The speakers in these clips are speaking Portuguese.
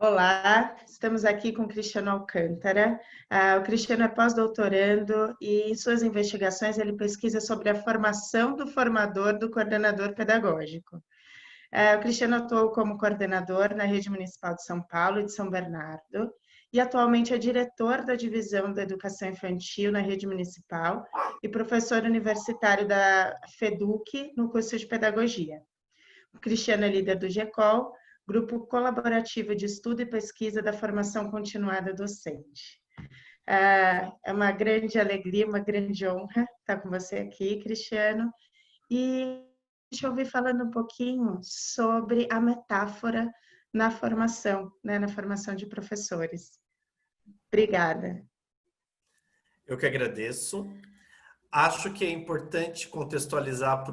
Olá, estamos aqui com o Cristiano Alcântara. O Cristiano é pós-doutorando e em suas investigações ele pesquisa sobre a formação do formador do coordenador pedagógico. O Cristiano atuou como coordenador na Rede Municipal de São Paulo e de São Bernardo e atualmente é diretor da Divisão da Educação Infantil na Rede Municipal e professor universitário da FEDUC no curso de Pedagogia. O Cristiano é líder do GECOL, Grupo Colaborativo de Estudo e Pesquisa da Formação Continuada Docente. É uma grande alegria, uma grande honra estar com você aqui, Cristiano. E deixa eu ouvir falando um pouquinho sobre a metáfora na formação, né, na formação de professores. Obrigada. Eu que agradeço. Acho que é importante contextualizar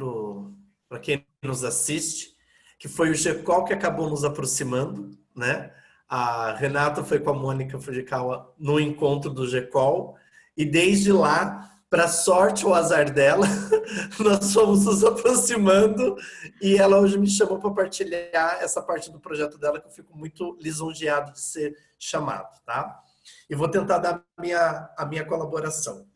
para quem nos assiste, que foi o GECOL que acabou nos aproximando, né? A Renata foi com a Mônica Fujikawa no encontro do GECOL, e desde lá, para sorte ou azar dela, nós fomos nos aproximando, e ela hoje me chamou para partilhar essa parte do projeto dela, que eu fico muito lisonjeado de ser chamado, tá? E vou tentar dar a minha colaboração.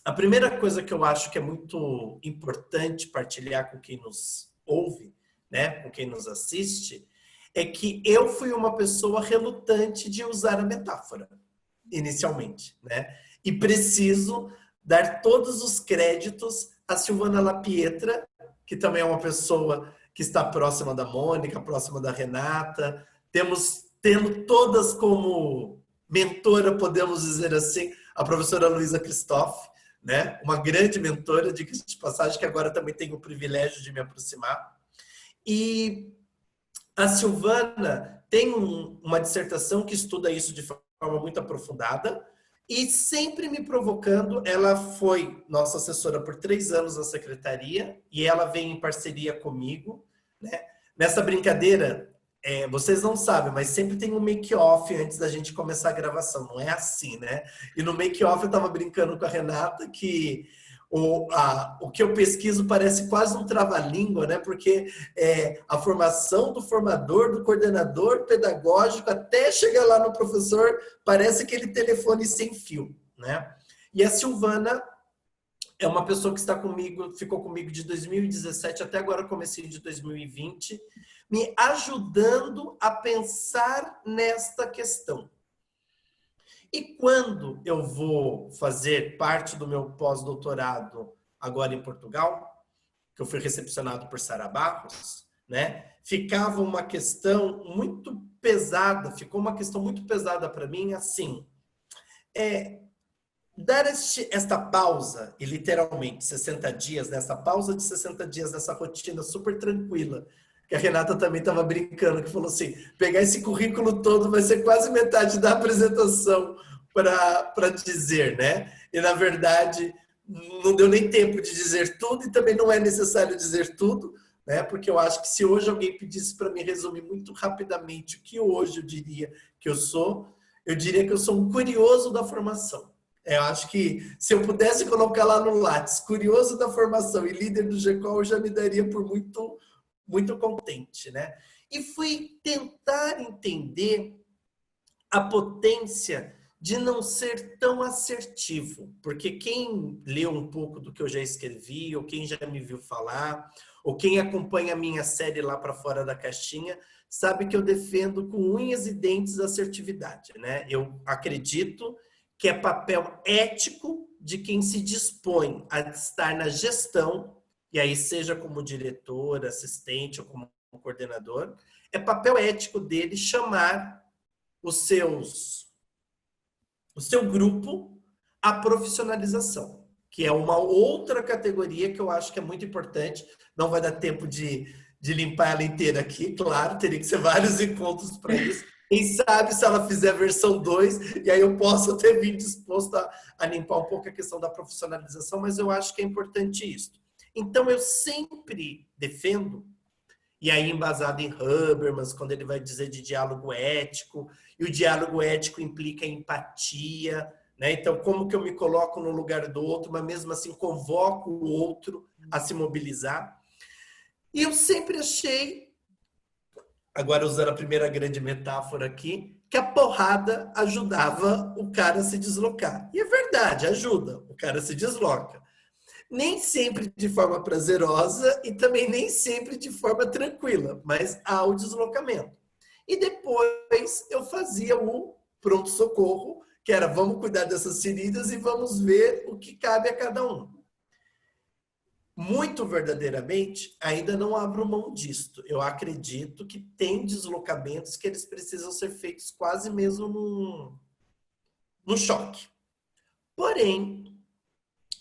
A primeira coisa que eu acho que é muito importante partilhar com quem nos ouve, né, com quem nos assiste, é que eu fui uma pessoa relutante de usar a metáfora, inicialmente, né? E preciso dar todos os créditos a Silvana Lapietra, que também é uma pessoa que está próxima da Mônica, próxima da Renata, tendo todas como mentora, podemos dizer assim, a professora Luísa Christoff, né? Uma grande mentora, de passagem, que agora também tenho o privilégio de me aproximar. E a Silvana tem uma dissertação que estuda isso de forma muito aprofundada e sempre me provocando. Ela foi nossa assessora por 3 anos na secretaria e ela vem em parceria comigo, né? Nessa brincadeira, vocês não sabem, mas sempre tem um make-off antes da gente começar a gravação, não é assim, né? E no make-off eu estava brincando com a Renata que o que eu pesquiso parece quase um trava-língua, né? Porque a formação do formador, do coordenador pedagógico, até chegar lá no professor, parece aquele telefone sem fio, né? E a Silvana é uma pessoa que está comigo, ficou comigo de 2017 até agora, comecinho de 2020, me ajudando a pensar nesta questão. E quando eu vou fazer parte do meu pós-doutorado agora em Portugal, que eu fui recepcionado por Sara Barros, né? Ficava uma questão muito pesada, ficou uma questão muito pesada para mim, assim, dar esta pausa, e literalmente 60 dias, nessa pausa de 60 dias, nessa rotina super tranquila, que a Renata também estava brincando, que falou assim, pegar esse currículo todo vai ser quase metade da apresentação para dizer, né? E, na verdade, não deu nem tempo de dizer tudo e também não é necessário dizer tudo, né? Porque eu acho que se hoje alguém pedisse para mim resumir muito rapidamente o que hoje eu diria que eu diria que eu sou um curioso da formação. Eu acho que se eu pudesse colocar lá no Lattes, curioso da formação e líder do GECOL, eu já me daria por muito contente, né? E fui tentar entender a potência de não ser tão assertivo, porque quem leu um pouco do que eu já escrevi, ou quem já me viu falar, ou quem acompanha a minha série lá para fora da caixinha, sabe que eu defendo com unhas e dentes a assertividade, né? Eu acredito que é papel ético de quem se dispõe a estar na gestão, e aí seja como diretor, assistente ou como coordenador, é papel ético dele chamar o seu grupo à profissionalização, que é uma outra categoria que eu acho que é muito importante. Não vai dar tempo de limpar ela inteira aqui, claro, teria que ser vários encontros para isso. Quem sabe se ela fizer a versão 2, e aí eu posso até vir disposto a limpar um pouco a questão da profissionalização, mas eu acho que é importante isso. Então, eu sempre defendo, e aí embasado em Habermas, quando ele vai dizer de diálogo ético, e o diálogo ético implica empatia, né? Então, como que eu me coloco no lugar do outro, mas mesmo assim convoco o outro a se mobilizar. E eu sempre achei, agora usando a primeira grande metáfora aqui, que a porrada ajudava o cara a se deslocar. E é verdade, ajuda, o cara se desloca. Nem sempre de forma prazerosa e também nem sempre de forma tranquila, mas há o deslocamento. E depois eu fazia o pronto-socorro, que era vamos cuidar dessas feridas e vamos ver o que cabe a cada um. Muito verdadeiramente, ainda não abro mão disto. Eu acredito que tem deslocamentos que eles precisam ser feitos quase mesmo no choque. Porém,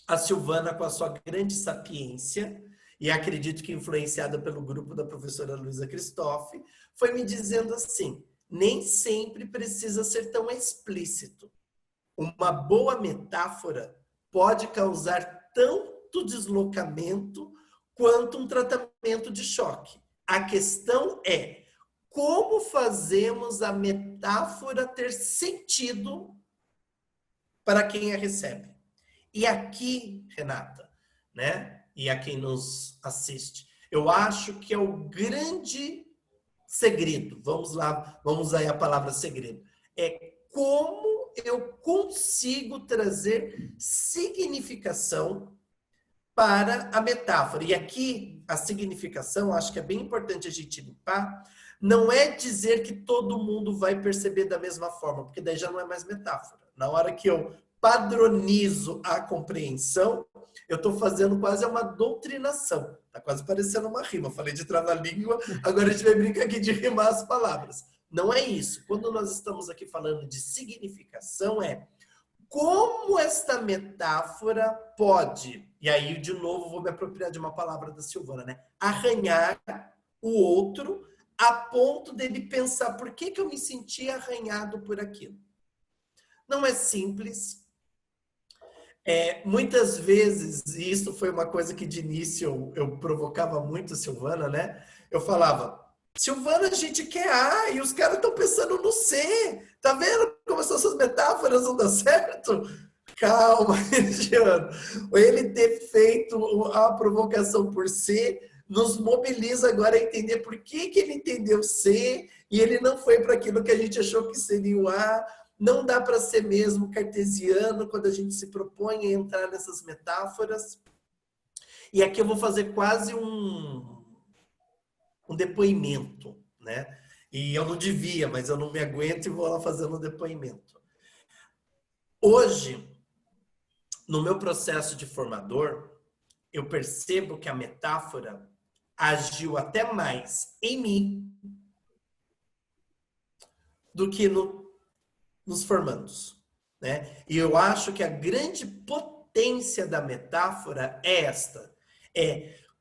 a Silvana, com a sua grande sapiência, e acredito que influenciada pelo grupo da professora Luísa Christoff, foi me dizendo assim, nem sempre precisa ser tão explícito. Uma boa metáfora pode causar tanto deslocamento quanto um tratamento de choque. A questão é como fazemos a metáfora ter sentido para quem a recebe. E aqui, Renata, né? E a quem nos assiste, eu acho que é o grande segredo. Vamos lá, vamos usar a palavra segredo. É como eu consigo trazer significação para a metáfora. E aqui, a significação, acho que é bem importante a gente limpar, não é dizer que todo mundo vai perceber da mesma forma, porque daí já não é mais metáfora. Na hora que eu padronizo a compreensão, eu estou fazendo quase uma doutrinação. Está quase parecendo uma rima. Eu falei de trava-língua, agora a gente vai brincar aqui de rimar as palavras. Não é isso. Quando nós estamos aqui falando de significação, é como esta metáfora pode, e aí de novo vou me apropriar de uma palavra da Silvana, né? Arranhar o outro a ponto dele pensar por que eu me senti arranhado por aquilo. Não é simples. Muitas vezes, e isso foi uma coisa que de início eu provocava muito a Silvana, né? Eu falava, Silvana, a gente quer A e os caras estão pensando no C. Tá vendo como essas metáforas não dão certo? Calma, Regiano. Ele ter feito a provocação por C nos mobiliza agora a entender por que ele entendeu C e ele não foi para aquilo que a gente achou que seria o A. Não dá para ser mesmo cartesiano quando a gente se propõe a entrar nessas metáforas. E aqui eu vou fazer quase um depoimento, né? E eu não devia, mas eu não me aguento e vou lá fazendo um depoimento. Hoje, no meu processo de formador, eu percebo que a metáfora agiu até mais em mim do que nos formandos, né? E eu acho que a grande potência da metáfora é esta,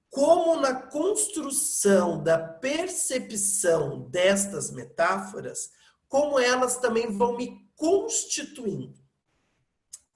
como na construção da percepção destas metáforas, como elas também vão me constituindo.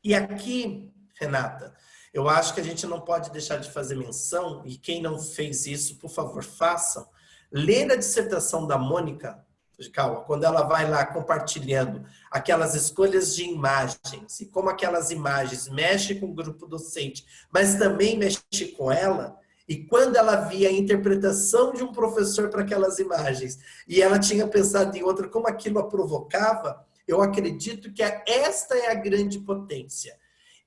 E aqui, Renata, eu acho que a gente não pode deixar de fazer menção, e quem não fez isso, por favor, façam, ler a dissertação da Mônica, calma, quando ela vai lá compartilhando aquelas escolhas de imagens, e como aquelas imagens mexem com o grupo docente, mas também mexem com ela. E quando ela via a interpretação de um professor para aquelas imagens, e ela tinha pensado em outra, como aquilo a provocava, eu acredito que esta é a grande potência.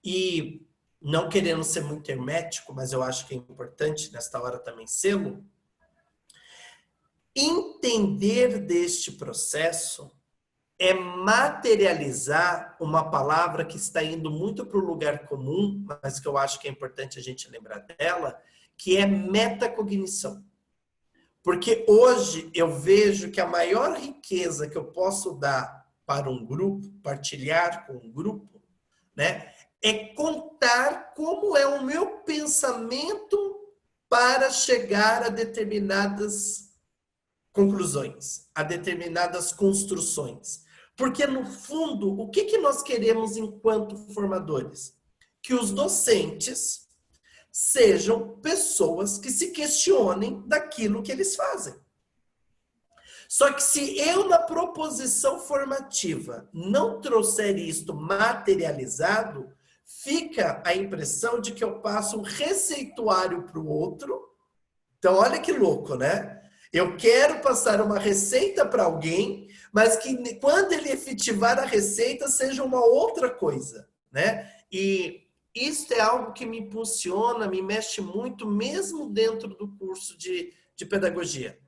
E não querendo ser muito hermético, mas eu acho que é importante nesta hora também sê-lo, entender deste processo é materializar uma palavra que está indo muito para o lugar comum, mas que eu acho que é importante a gente lembrar dela, que é metacognição. Porque hoje eu vejo que a maior riqueza que eu posso dar para um grupo, partilhar com um grupo, né, é contar como é o meu pensamento para chegar a determinadas conclusões, a determinadas construções. Porque, no fundo, o que nós queremos enquanto formadores? Que os docentes sejam pessoas que se questionem daquilo que eles fazem. Só que se eu, na proposição formativa, não trouxer isto materializado, fica a impressão de que eu passo um receituário para o outro. Então, olha que louco, né? Eu quero passar uma receita para alguém, mas que quando ele efetivar a receita seja uma outra coisa, né? E isso é algo que me impulsiona, me mexe muito, mesmo dentro do curso de pedagogia.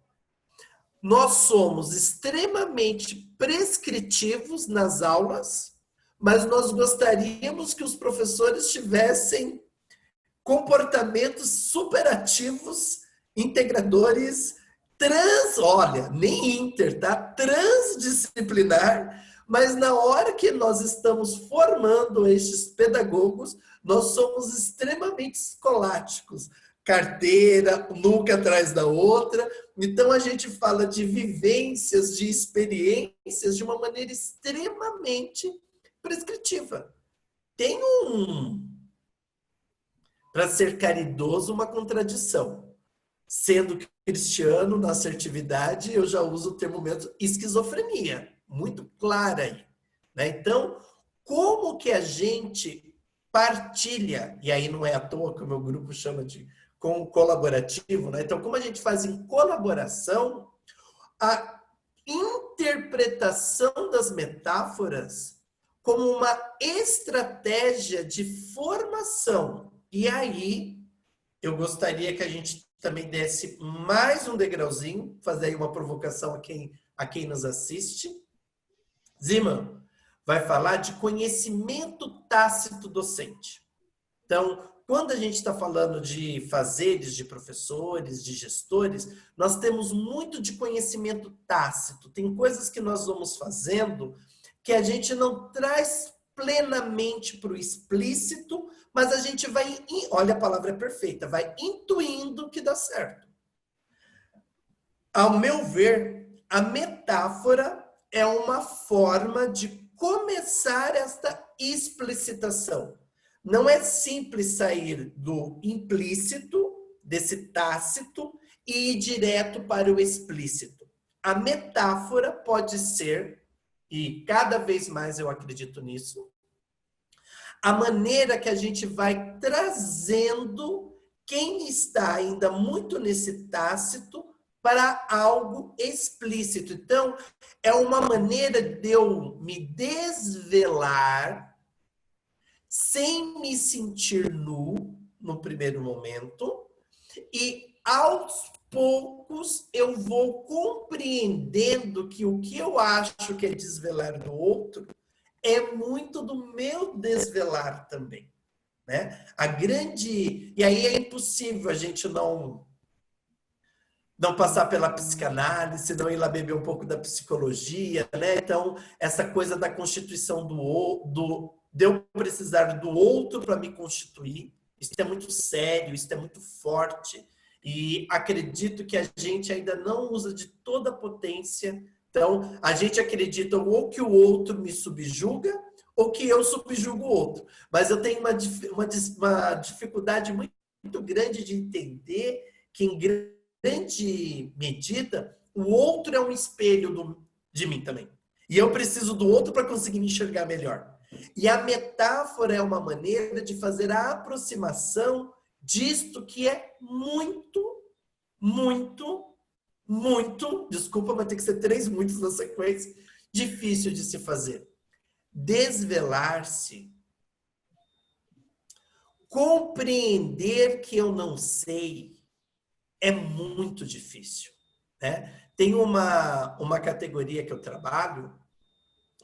Nós somos extremamente prescritivos nas aulas, mas nós gostaríamos que os professores tivessem comportamentos superativos, integradores, olha, nem inter, tá? Transdisciplinar, mas na hora que nós estamos formando estes pedagogos, nós somos extremamente escoláticos. Carteira, nunca atrás da outra. Então, a gente fala de vivências, de experiências de uma maneira extremamente prescritiva. Tem para ser caridoso, uma contradição. Sendo cristiano na assertividade, eu já uso o termo mesmo esquizofrenia, muito clara aí, né? Então, como que a gente partilha, e aí não é à toa que o meu grupo chama de colaborativo, né? Então, como a gente faz em colaboração a interpretação das metáforas como uma estratégia de formação. E aí, eu gostaria que a gente também desse mais um degrauzinho, fazer aí uma provocação a quem nos assiste. Zimmermann vai falar de conhecimento tácito docente. Então, quando a gente está falando de fazeres de professores, de gestores, nós temos muito de conhecimento tácito. Tem coisas que nós vamos fazendo que a gente não traz plenamente para o explícito, mas a gente vai, olha, a palavra é perfeita, vai intuindo que dá certo. Ao meu ver, a metáfora é uma forma de começar esta explicitação. Não é simples sair do implícito, desse tácito, e ir direto para o explícito. A metáfora pode ser, e cada vez mais eu acredito nisso, a maneira que a gente vai trazendo quem está ainda muito nesse tácito para algo explícito. Então, é uma maneira de eu me desvelar sem me sentir nu no primeiro momento e aos poucos eu vou compreendendo que o que eu acho que é desvelar do outro é muito do meu desvelar também, né? E aí é impossível a gente não passar pela psicanálise, não ir lá beber um pouco da psicologia, né? Então, essa coisa da constituição de eu precisar do outro para me constituir, isso é muito sério, isso é muito forte, e acredito que a gente ainda não usa de toda a potência. Então, a gente acredita ou que o outro me subjuga, ou que eu subjugo o outro. Mas eu tenho uma dificuldade muito grande de entender que, em grande medida, o outro é um espelho de mim também. E eu preciso do outro para conseguir me enxergar melhor. E a metáfora é uma maneira de fazer a aproximação disto que é muito, desculpa, vai ter que ser 3 muitos na sequência, difícil de se fazer. Desvelar-se, compreender que eu não sei, é muito difícil, né? Tem uma categoria que eu trabalho,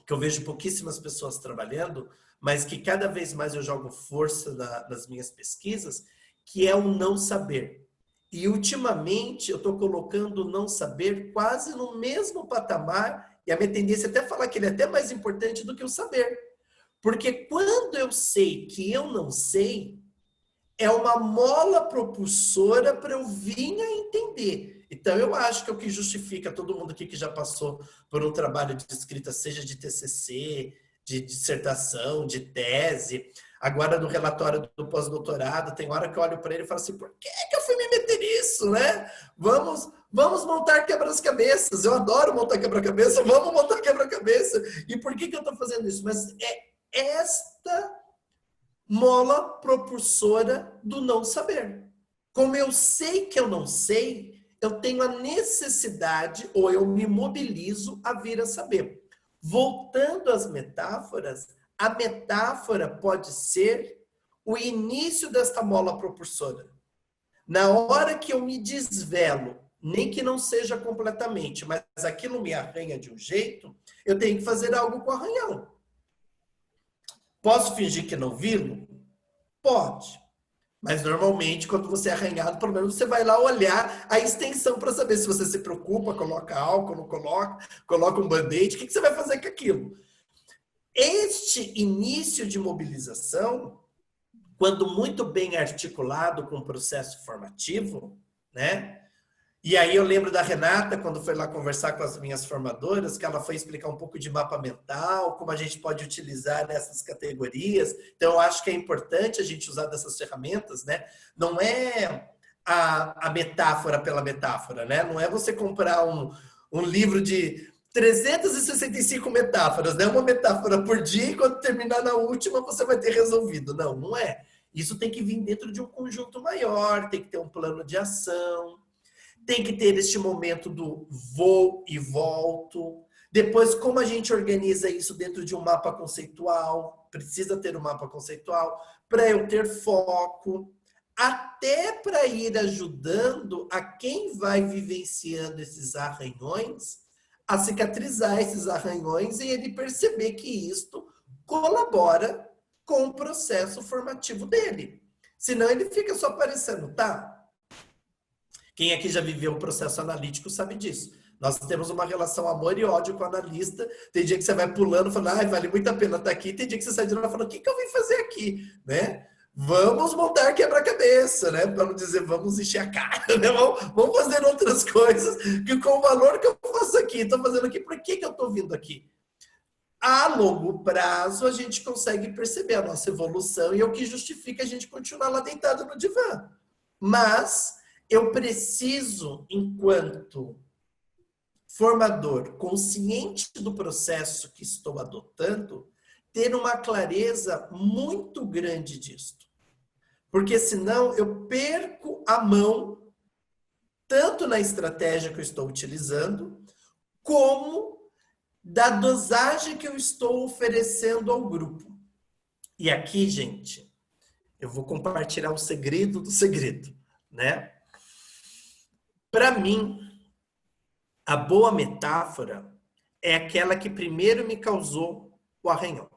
que eu vejo pouquíssimas pessoas trabalhando, mas que cada vez mais eu jogo força nas minhas pesquisas, que é o não saber. E ultimamente eu estou colocando o não saber quase no mesmo patamar, e a minha tendência é até falar que ele é até mais importante do que o saber. Porque quando eu sei que eu não sei, é uma mola propulsora para eu vir a entender. Então, eu acho que é o que justifica todo mundo aqui que já passou por um trabalho de escrita, seja de TCC, de dissertação, de tese, agora no relatório do pós-doutorado, tem hora que eu olho para ele e falo assim, por que eu fui me meter nisso, né? Vamos montar quebra-cabeças. Eu adoro montar quebra-cabeça, vamos montar quebra-cabeça. E por que eu estou fazendo isso? Mas é esta mola propulsora do não saber. Como eu sei que eu não sei, eu tenho a necessidade, ou eu me mobilizo a vir a saber. Voltando às metáforas, a metáfora pode ser o início desta mola propulsora. Na hora que eu me desvelo, nem que não seja completamente, mas aquilo me arranha de um jeito, eu tenho que fazer algo com o arranhão. Posso fingir que não vi-lo? Pode. Mas normalmente, quando você é arranhado, pelo menos você vai lá olhar a extensão para saber se você se preocupa, coloca álcool, não coloca, coloca um band-aid, o que você vai fazer com aquilo? Este início de mobilização, quando muito bem articulado com o processo formativo, né? E aí eu lembro da Renata, quando foi lá conversar com as minhas formadoras, que ela foi explicar um pouco de mapa mental, como a gente pode utilizar nessas categorias. Então, eu acho que é importante a gente usar dessas ferramentas, né? Não é a metáfora pela metáfora, né? Não é você comprar um livro de 365 metáforas, né? Uma metáfora por dia e quando terminar na última você vai ter resolvido. Não, não é. Isso tem que vir dentro de um conjunto maior, tem que ter um plano de ação. Tem que ter este momento do vou e volto. Depois, como a gente organiza isso dentro de um mapa conceitual? Precisa ter um mapa conceitual para eu ter foco. Até para ir ajudando a quem vai vivenciando esses arranhões a cicatrizar esses arranhões e ele perceber que isto colabora com o processo formativo dele. Senão ele fica só parecendo, tá? Quem aqui já viveu um processo analítico sabe disso. Nós temos uma relação amor e ódio com o analista. Tem dia que você vai pulando, falando, ai, vale muito a pena estar aqui. Tem dia que você sai de lá falando, o que eu vim fazer aqui? Né? Vamos montar quebra-cabeça, né? Para não dizer, vamos encher a cara, né? Vamos fazer outras coisas que com o valor que eu faço aqui, estou fazendo aqui, por que eu estou vindo aqui? A longo prazo, a gente consegue perceber a nossa evolução e é o que justifica a gente continuar lá deitado no divã. Mas eu preciso, enquanto formador, consciente do processo que estou adotando, ter uma clareza muito grande disto. Porque senão eu perco a mão, tanto na estratégia que eu estou utilizando, como da dosagem que eu estou oferecendo ao grupo. E aqui, gente, eu vou compartilhar o segredo do segredo, né? Para mim, a boa metáfora é aquela que primeiro me causou o arranhão.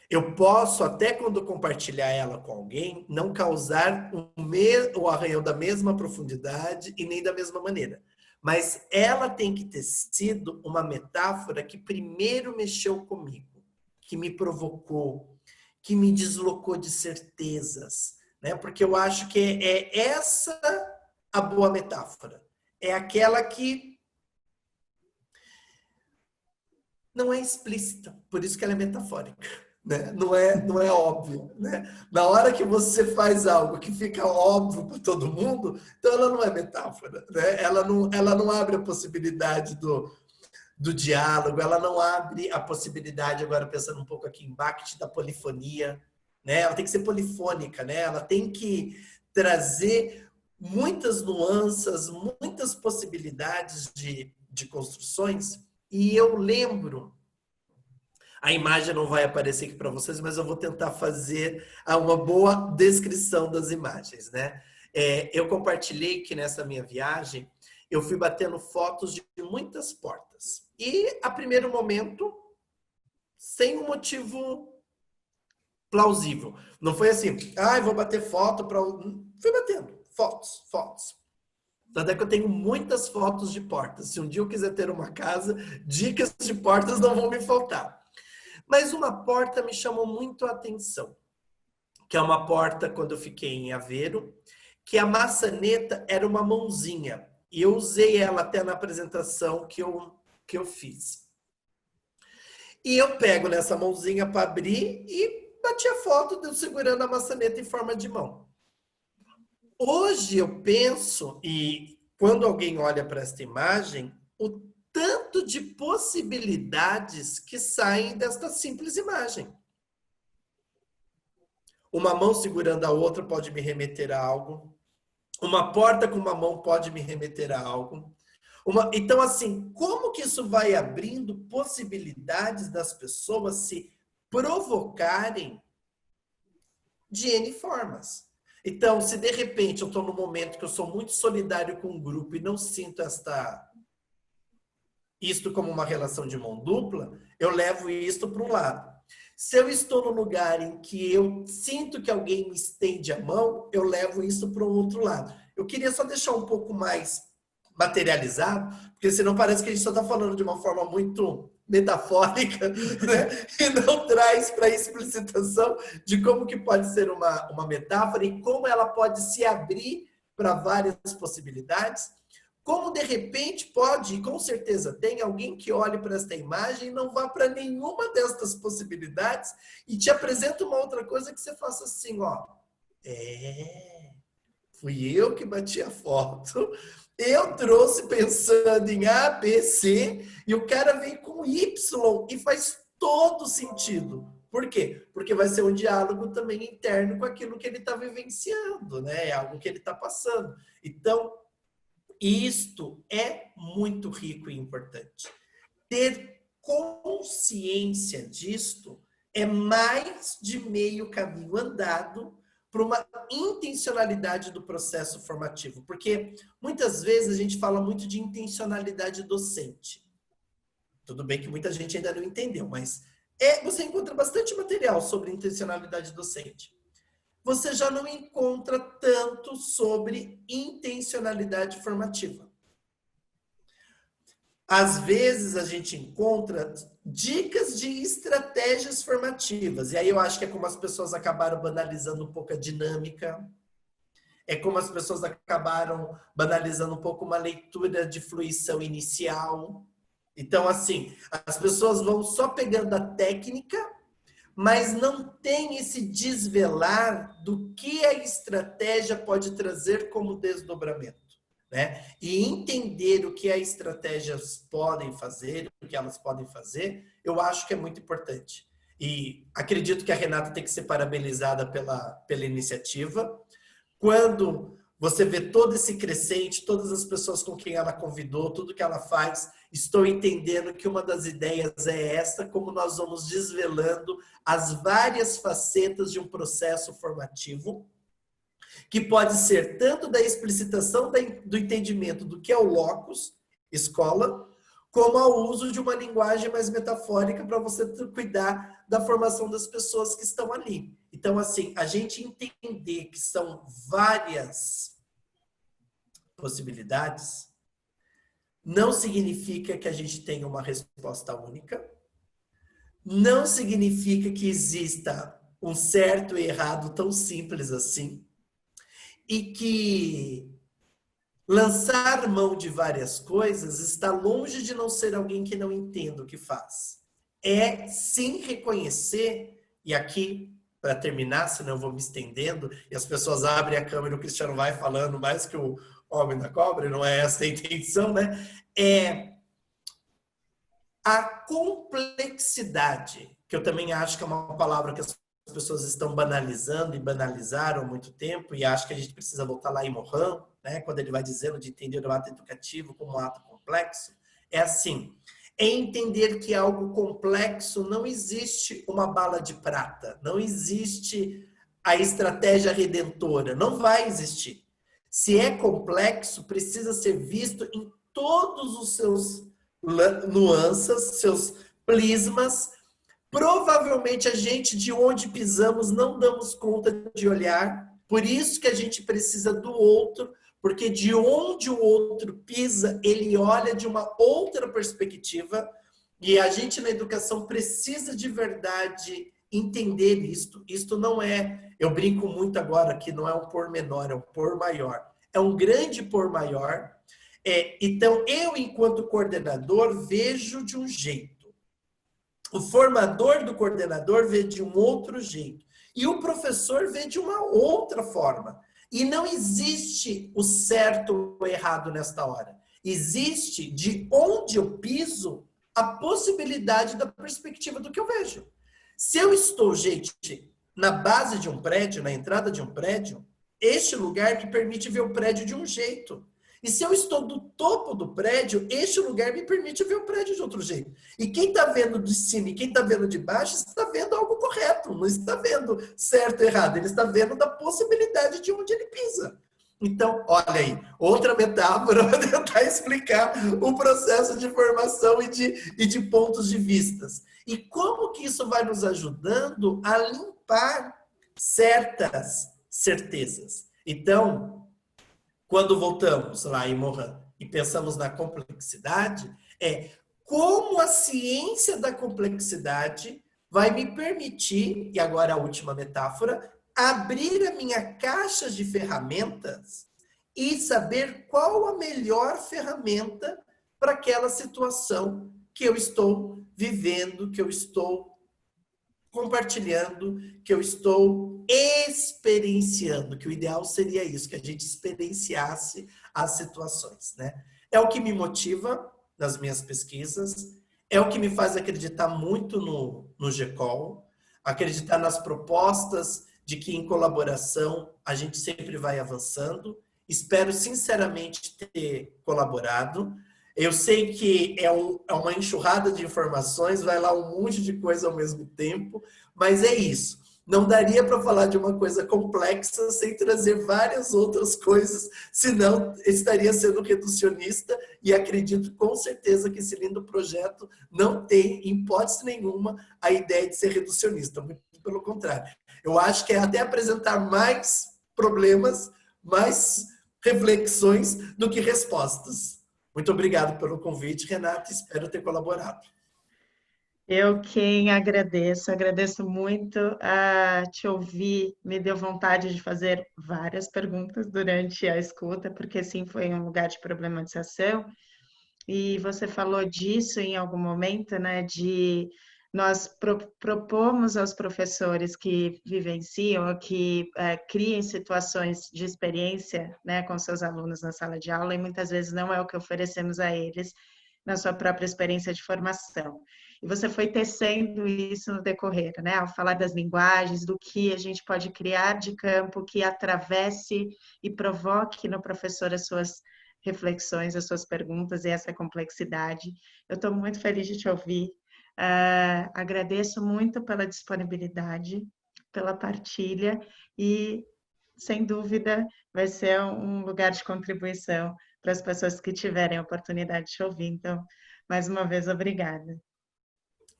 Eu posso, até quando compartilhar ela com alguém, não causar o arranhão da mesma profundidade e nem da mesma maneira. Mas ela tem que ter sido uma metáfora que primeiro mexeu comigo, que me provocou, que me deslocou de certezas, né? Porque eu acho que é essa a boa metáfora. É aquela que não é explícita, por isso que ela é metafórica. Né? Não é óbvio. Né? Na hora que você faz algo que fica óbvio para todo mundo, então ela não é metáfora. Né? Ela não abre a possibilidade do diálogo, ela não abre a possibilidade, agora pensando um pouco aqui em Bakhtin, da polifonia. Né? Ela tem que ser polifônica, né? Ela tem que trazer muitas nuances, muitas possibilidades de construções. E eu lembro, a imagem não vai aparecer aqui para vocês, mas eu vou tentar fazer uma boa descrição das imagens, né? Eu compartilhei que nessa minha viagem, eu fui batendo fotos de muitas portas. E, a primeiro momento, sem um motivo plausível. Não foi assim, vou bater foto para... Fui batendo fotos. Tanto é que eu tenho muitas fotos de portas. Se um dia eu quiser ter uma casa, dicas de portas não vão me faltar. Mas uma porta me chamou muito a atenção, que é uma porta quando eu fiquei em Aveiro, que a maçaneta era uma mãozinha. E eu usei ela até na apresentação que eu fiz. E eu pego nessa mãozinha para abrir e bati a foto de eu segurando a maçaneta em forma de mão. Hoje eu penso, e quando alguém olha para esta imagem, o tanto de possibilidades que saem desta simples imagem. Uma mão segurando a outra pode me remeter a algo. Uma porta com uma mão pode me remeter a algo. Então, assim, como que isso vai abrindo possibilidades das pessoas se provocarem de N formas? Então, se de repente eu estou num momento que eu sou muito solidário com um grupo e não sinto isto como uma relação de mão dupla, eu levo isto para um lado. Se eu estou num lugar em que eu sinto que alguém me estende a mão, eu levo isso para um outro lado. Eu queria só deixar um pouco mais materializado, porque senão parece que a gente só está falando de uma forma muito metafórica, né? E não traz para a explicitação de como que pode ser uma metáfora e como ela pode se abrir para várias possibilidades. Como de repente pode, e com certeza tem alguém que olhe para esta imagem e não vá para nenhuma destas possibilidades e te apresenta uma outra coisa que você faça assim, ó. Fui eu que bati a foto, eu trouxe pensando em A, B, C, e o cara vem com Y e faz todo sentido. Por quê? Porque vai ser um diálogo também interno com aquilo que ele está vivenciando, né? É algo que ele está passando. Então, isto é muito rico e importante. Ter consciência disto é mais de meio caminho andado para uma intencionalidade do processo formativo. Porque muitas vezes a gente fala muito de intencionalidade docente. Tudo bem que muita gente ainda não entendeu, mas você encontra bastante material sobre intencionalidade docente. Você já não encontra tanto sobre intencionalidade formativa. Às vezes a gente encontra dicas de estratégias formativas, e aí eu acho que é como as pessoas acabaram banalizando um pouco a dinâmica, é como as pessoas acabaram banalizando um pouco uma leitura de fruição inicial. Então, assim, as pessoas vão só pegando a técnica, mas não tem esse desvelar do que a estratégia pode trazer como desdobramento, né? E entender o que as estratégias podem fazer, o que elas podem fazer, eu acho que é muito importante. E acredito que a Renata tem que ser parabenizada pela iniciativa. Quando você vê todo esse crescente, todas as pessoas com quem ela convidou, tudo que ela faz, estou entendendo que uma das ideias é essa, como nós vamos desvelando as várias facetas de um processo formativo, que pode ser tanto da explicitação do entendimento do que é o locus, escola, como ao uso de uma linguagem mais metafórica para você cuidar da formação das pessoas que estão ali. Então, assim, a gente entender que são várias possibilidades não significa que a gente tenha uma resposta única, não significa que exista um certo e errado tão simples assim, e que lançar mão de várias coisas está longe de não ser alguém que não entenda o que faz. É sim reconhecer, e aqui, para terminar, senão eu vou me estendendo, e as pessoas abrem a câmera e o Cristiano vai falando mais que o homem da cobra, não é essa a intenção, né? É a complexidade, que eu também acho que é uma palavra que as pessoas estão banalizando e banalizaram há muito tempo, e acho que a gente precisa voltar lá em Morin, né, quando ele vai dizendo de entender o ato educativo como um ato complexo, é assim, é entender que algo complexo não existe uma bala de prata, não existe a estratégia redentora, não vai existir. Se é complexo, precisa ser visto em todos os seus nuances, seus prismas. Provavelmente a gente, de onde pisamos, não damos conta de olhar, por isso que a gente precisa do outro, porque de onde o outro pisa, ele olha de uma outra perspectiva, e a gente na educação precisa de verdade entender isto. Isto não é, eu brinco muito agora que não é um por menor, é um por maior. É um grande por maior. Então, eu, enquanto coordenador, vejo de um jeito. O formador do coordenador vê de um outro jeito. E o professor vê de uma outra forma. E não existe o certo ou errado nesta hora. Existe, de onde eu piso, a possibilidade da perspectiva do que eu vejo. Se eu estou, gente, na base de um prédio, na entrada de um prédio, este lugar me permite ver o prédio de um jeito. E se eu estou do topo do prédio, este lugar me permite ver o prédio de outro jeito. E quem está vendo de cima e quem está vendo de baixo está vendo algo correto, não está vendo certo ou errado, ele está vendo da possibilidade de onde ele pisa. Então, olha aí, outra metáfora para tentar explicar o processo de formação e de pontos de vistas. E como que isso vai nos ajudando a limpar certas certezas. Então, quando voltamos lá em Morin e pensamos na complexidade, é como a ciência da complexidade vai me permitir, e agora a última metáfora, abrir a minha caixa de ferramentas e saber qual a melhor ferramenta para aquela situação que eu estou vivendo, que eu estou compartilhando, que eu estou experienciando, que o ideal seria isso, que a gente experienciasse as situações, né? É o que me motiva nas minhas pesquisas, é o que me faz acreditar muito no GECOL, acreditar nas propostas de que em colaboração a gente sempre vai avançando. Espero sinceramente ter colaborado. Eu sei que é uma enxurrada de informações, vai lá um monte de coisa ao mesmo tempo, mas é isso. Não daria para falar de uma coisa complexa sem trazer várias outras coisas, senão estaria sendo reducionista, e acredito com certeza que esse lindo projeto não tem, em hipótese nenhuma, a ideia de ser reducionista, muito pelo contrário. Eu acho que é até apresentar mais problemas, mais reflexões do que respostas. Muito obrigado pelo convite, Renata, espero ter colaborado. Eu quem agradeço muito a te ouvir, me deu vontade de fazer várias perguntas durante a escuta, porque sim, foi um lugar de problematização, e você falou disso em algum momento, né, de nós propomos aos professores que vivenciam, que criem situações de experiência, né, com seus alunos na sala de aula, e muitas vezes não é o que oferecemos a eles na sua própria experiência de formação. E você foi tecendo isso no decorrer, né, ao falar das linguagens, do que a gente pode criar de campo que atravesse e provoque no professor as suas reflexões, as suas perguntas e essa complexidade. Eu estou muito feliz de te ouvir. Agradeço muito pela disponibilidade, pela partilha e, sem dúvida, vai ser um lugar de contribuição para as pessoas que tiverem a oportunidade de te ouvir. Então, mais uma vez, obrigada.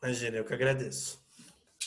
Imagina, eu que agradeço.